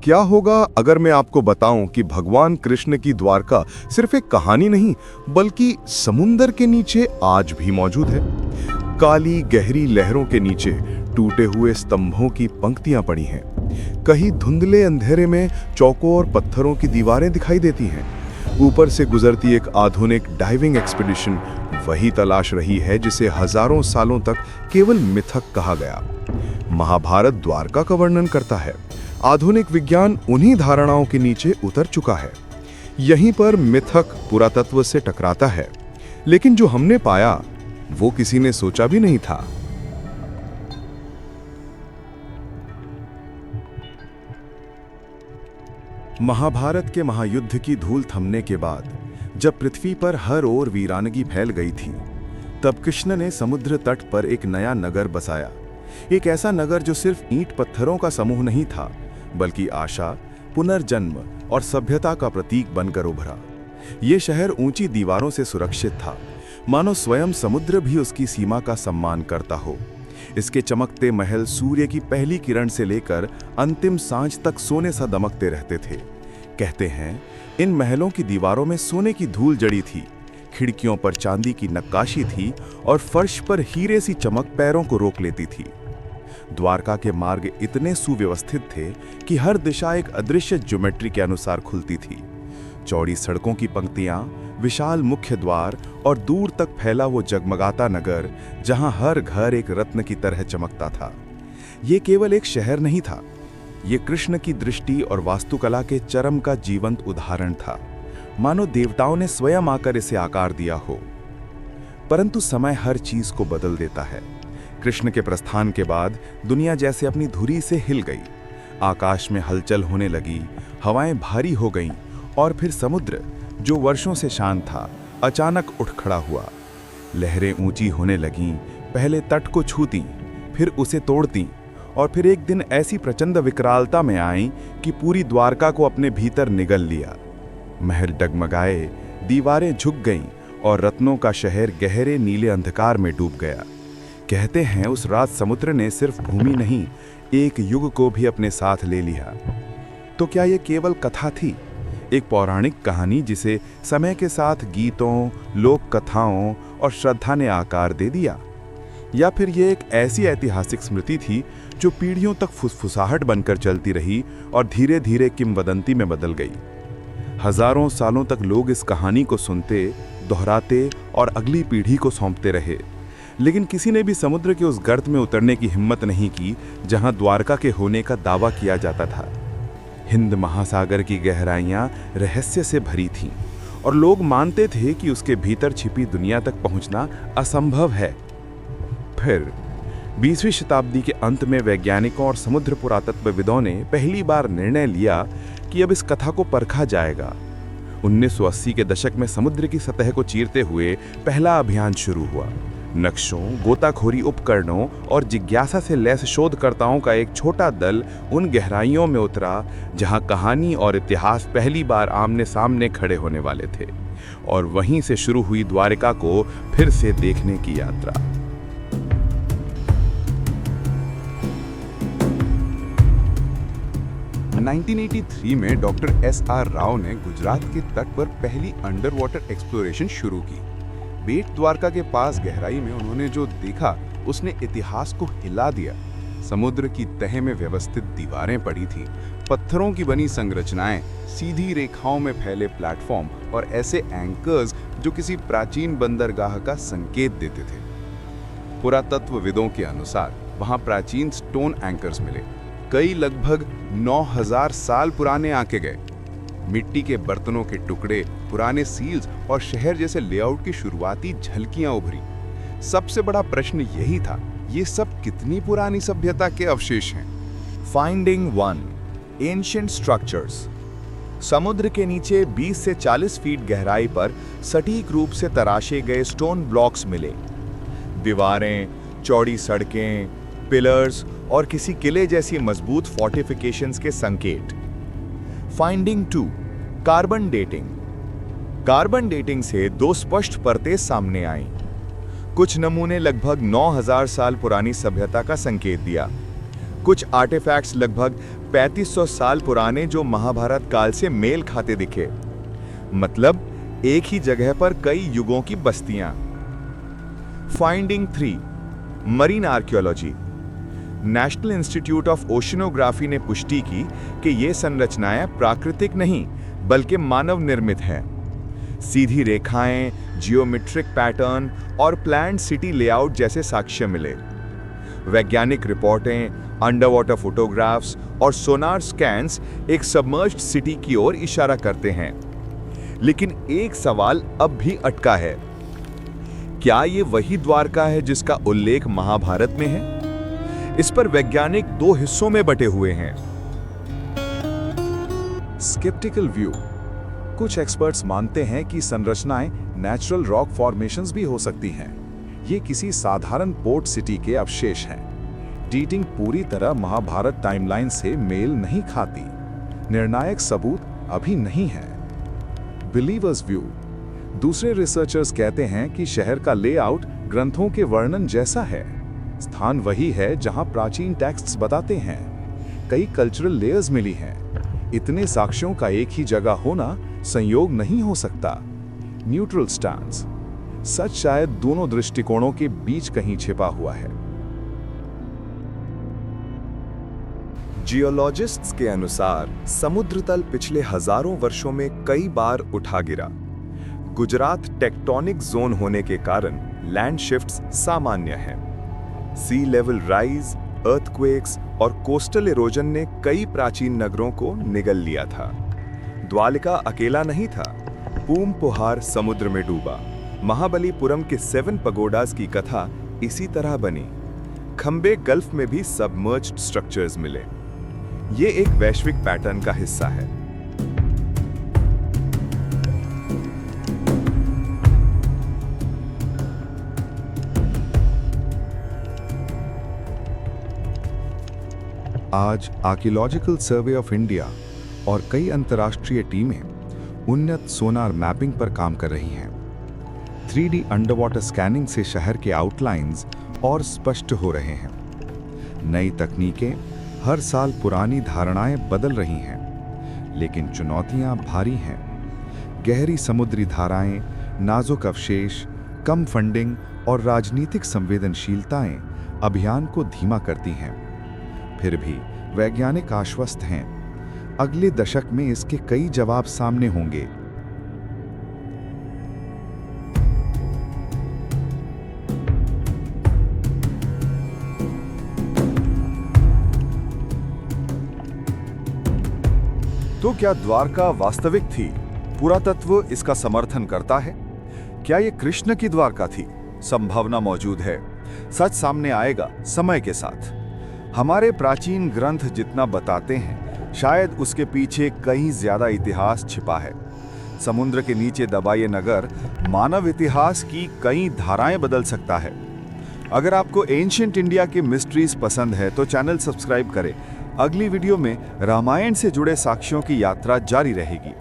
क्या होगा अगर मैं आपको बताऊं कि भगवान कृष्ण की द्वारका सिर्फ एक कहानी नहीं बल्कि समुंदर के नीचे आज भी मौजूद है। काली गहरी लहरों के नीचे टूटे हुए स्तंभों की पंक्तियां पड़ी हैं। कहीं धुंधले अंधेरे में चौकों और पत्थरों की दीवारें दिखाई देती हैं। ऊपर से गुजरती एक आधुनिक डाइविंग एक्सपीडिशन वही तलाश रही है जिसे हजारों सालों तक केवल मिथक कहा गया। महाभारत द्वारका का वर्णन करता है। आधुनिक विज्ञान उन्हीं धारणाओं के नीचे उतर चुका है। यहीं पर मिथक पुरातत्व से टकराता है, लेकिन जो हमने पाया वो किसी ने सोचा भी नहीं था। महाभारत के महायुद्ध की धूल थमने के बाद जब पृथ्वी पर हर ओर वीरानगी फैल गई थी, तब कृष्ण ने समुद्र तट पर एक नया नगर बसाया। एक ऐसा नगर जो सिर्फ ईंट पत्थरों का समूह नहीं था, बल्कि आशा, पुनर्जन्म और सभ्यता का प्रतीक बनकर उभरा। ये शहर ऊंची दीवारों से सुरक्षित था, मानो स्वयं समुद्र भी उसकी सीमा का सम्मान करता हो। इसके चमकते महल सूर्य की पहली किरण से लेकर अंतिम सांझ तक सोने सा दमकते रहते थे। कहते हैं, इन महलों की दीवारों में सोने की धूल जड़ी थी, खिड़कियों पर चांदी की नक्काशी थी और फर्श पर हीरे सी चमक पैरों को रोक लेती थी। द्वारका के मार्ग इतने सुव्यवस्थित थे कि हर दिशा एक अदृश्य ज्योमेट्री के अनुसार खुलती थी। चौड़ी सड़कों की पंक्तियां, विशाल मुख्य द्वार और दूर तक फैला वो जगमगाता नगर जहां हर घर एक रत्न की तरह चमकता था। ये केवल एक शहर नहीं था, ये कृष्ण की दृष्टि और वास्तुकला के चरम का जीवंत उदाहरण था, मानो देवताओं ने स्वयं आकर इसे आकार दिया हो। परंतु समय हर चीज को बदल देता है। कृष्ण के प्रस्थान के बाद दुनिया जैसे अपनी धुरी से हिल गई। आकाश में हलचल होने लगी, हवाएं भारी हो गईं और फिर समुद्र, जो वर्षों से शांत था, अचानक उठ खड़ा हुआ। लहरें ऊंची होने लगीं, पहले तट को छूतीं, फिर उसे तोड़तीं और फिर एक दिन ऐसी प्रचंड विकरालता में आईं कि पूरी द्वारका को अपने भीतर निगल लिया। महल डगमगाए, दीवारें झुक गईं और रत्नों का शहर गहरे नीले अंधकार में डूब गया। कहते हैं, उस रात समुद्र ने सिर्फ भूमि नहीं, एक युग को भी अपने साथ ले लिया। तो क्या यह केवल कथा थी, एक पौराणिक कहानी जिसे समय के साथ गीतों, लोक कथाओं और श्रद्धा ने आकार दे दिया? या फिर यह एक ऐसी ऐतिहासिक स्मृति थी जो पीढ़ियों तक फुसफुसाहट बनकर चलती रही और धीरे धीरे किंवदंती में बदल गई? हजारों सालों तक लोग इस कहानी को सुनते, दोहराते और अगली पीढ़ी को सौंपते रहे, लेकिन किसी ने भी समुद्र के उस गर्त में उतरने की हिम्मत नहीं की जहां द्वारका के होने का दावा किया जाता था। हिंद महासागर की गहराइयां रहस्य से भरी थीं और लोग मानते थे कि उसके भीतर छिपी दुनिया तक पहुंचना असंभव है। फिर 20वीं शताब्दी के अंत में वैज्ञानिकों और समुद्र पुरातत्वविदों ने पहली बार निर्णय लिया कि अब इस कथा को परखा जाएगा। 1980 के दशक में समुद्र की सतह को चीरते हुए पहला अभियान शुरू हुआ। नक्शों, गोताखोरी उपकरणों और जिज्ञासा से लैस शोधकर्ताओं का एक छोटा दल उन गहराइयों में उतरा जहां कहानी और इतिहास पहली बार आमने सामने खड़े होने वाले थे। और वहीं से शुरू हुई द्वारका को फिर से देखने की यात्रा। (1983) में डॉक्टर एस.आर. राव ने गुजरात के तट पर पहली अंडर वाटर एक्सप्लोरेशन शुरू की। बेट द्वारका के पास गहराई में उन्होंने जो देखा उसने इतिहास को हिला दिया। समुद्र की तह में व्यवस्थित दीवारें पड़ी थीं, पत्थरों की बनी संरचनाएं, सीधी रेखाओं में फैले प्लेटफॉर्म और ऐसे एंकर्स जो किसी प्राचीन बंदरगाह का संकेत देते थे। पुरातत्वविदों के अनुसार वहां प्राचीन स्टोन एंकर्स मिले, कई लगभग 9000 साल पुराने आंके गए। मिट्टी के बर्तनों के टुकड़े, पुराने सील्स और शहर जैसे लेआउट की शुरुआती झलकियां उभरी। सबसे बड़ा प्रश्न यही था, ये सब कितनी पुरानी सभ्यता के अवशेष हैं? Finding 1, ancient structures. समुद्र के नीचे 20 से 40 फीट गहराई पर सटीक रूप से तराशे गए स्टोन ब्लॉक्स मिले। दीवारें, चौड़ी सड़कें, पिलर्स और किसी किले जैसी मजबूत फोर्टिफिकेशंस के संकेत। Finding 2, carbon dating. Carbon dating से दो स्पष्ट परतें सामने आईं। कुछ नमूने लगभग 9000 साल पुरानी सभ्यता का संकेत दिया। कुछ आर्टिफैक्ट्स लगभग 3500 साल पुराने जो महाभारत काल से मेल खाते दिखे। मतलब एक ही जगह पर कई युगों की बस्तियां। Finding 3, marine archaeology. National institute of oceanography ने पुष्टि की कि ये संरचनाएं प्राकृतिक नहीं बल्कि मानव निर्मित हैं। सीधी रेखाएं, जियोमेट्रिक पैटर्न और प्लान्ड सिटी लेआउट जैसे साक्ष्य मिले। वैज्ञानिक रिपोर्टें, अंडरवाटर फोटोग्राफ्स और सोनार स्कैन्स एक सबमर्ज्ड सिटी की ओर इशारा करते हैं। लेकिन एक सवाल अब भी अटका है, क्या ये वही द्वारका है जिसका उल्लेख महाभारत में है? इस पर वैज्ञानिक दो हिस्सों में बटे हुए हैं। Sceptical view. कुछ एक्सपर्ट्स मानते हैं कि संरचनाएं नेचुरल रॉक फॉर्मेशंस भी हो सकती हैं। ये किसी साधारण पोर्ट सिटी के अवशेष हैं। डेटिंग पूरी तरह महाभारत टाइमलाइन से मेल नहीं खाती। निर्णायक सबूत अभी नहीं है। Believers view. दूसरे रिसर्चर्स कहते हैं कि शहर का लेआउट ग्रंथों के वर्णन जैसा है। स्थान वही है जहां प्राचीन टेक्स्ट्स बताते हैं। कई कल्चरल लेयर्स मिली हैं। इतने साक्ष्यों का एक ही जगह होना संयोग नहीं हो सकता। Neutral stance. सच शायद दोनों दृष्टिकोणों के बीच कहीं छिपा हुआ है। जियोलॉजिस्ट्स के अनुसार समुद्र तल पिछले हजारों वर्षों में कई बार उठा गिरा। गुजरात टेक्टोनिक जोन होने के कारण लैंड शिफ्ट्स सामान्य हैं। सी लेवल राइज, अर्थक्वेक्स और कोस्टल इरोजन ने कई प्राचीन नगरों को निगल लिया था। द्वालिका अकेला नहीं था। पूम पुहार समुद्र में डूबा। महाबलीपुरम के 7 पगोडास की कथा इसी तरह बनी। खंबे गल्फ में भी सबमर्ज्ड स्ट्रक्चर्स मिले। ये एक वैश्विक पैटर्न का हिस्सा है। आज आर्कियोलॉजिकल सर्वे ऑफ इंडिया और कई अंतर्राष्ट्रीय टीमें उन्नत सोनार मैपिंग पर काम कर रही हैं। 3D अंडरवाटर स्कैनिंग से शहर के आउटलाइंस और स्पष्ट हो रहे हैं। नई तकनीकें हर साल पुरानी धारणाएं बदल रही हैं, लेकिन चुनौतियां भारी हैं। गहरी समुद्री धाराएं, नाजुक अवशेष, कम फंडिंग और राजनीतिक संवेदनशीलताएं अभियान को धीमा करती हैं। फिर भी वैज्ञानिक आश्वस्त हैं, अगले दशक में इसके कई जवाब सामने होंगे। तो क्या द्वारका वास्तविक थी? पुरातत्व इसका समर्थन करता है। क्या ये कृष्ण की द्वारका थी? संभावना मौजूद है। सच सामने आएगा समय के साथ। हमारे प्राचीन ग्रंथ जितना बताते हैं, शायद उसके पीछे कहीं ज्यादा इतिहास छिपा है। समुद्र के नीचे दबा ये नगर मानव इतिहास की कई धाराएं बदल सकता है। अगर आपको एंशिएंट इंडिया की मिस्ट्रीज पसंद है तो चैनल सब्सक्राइब करें। अगली वीडियो में रामायण से जुड़े साक्ष्यों की यात्रा जारी रहेगी।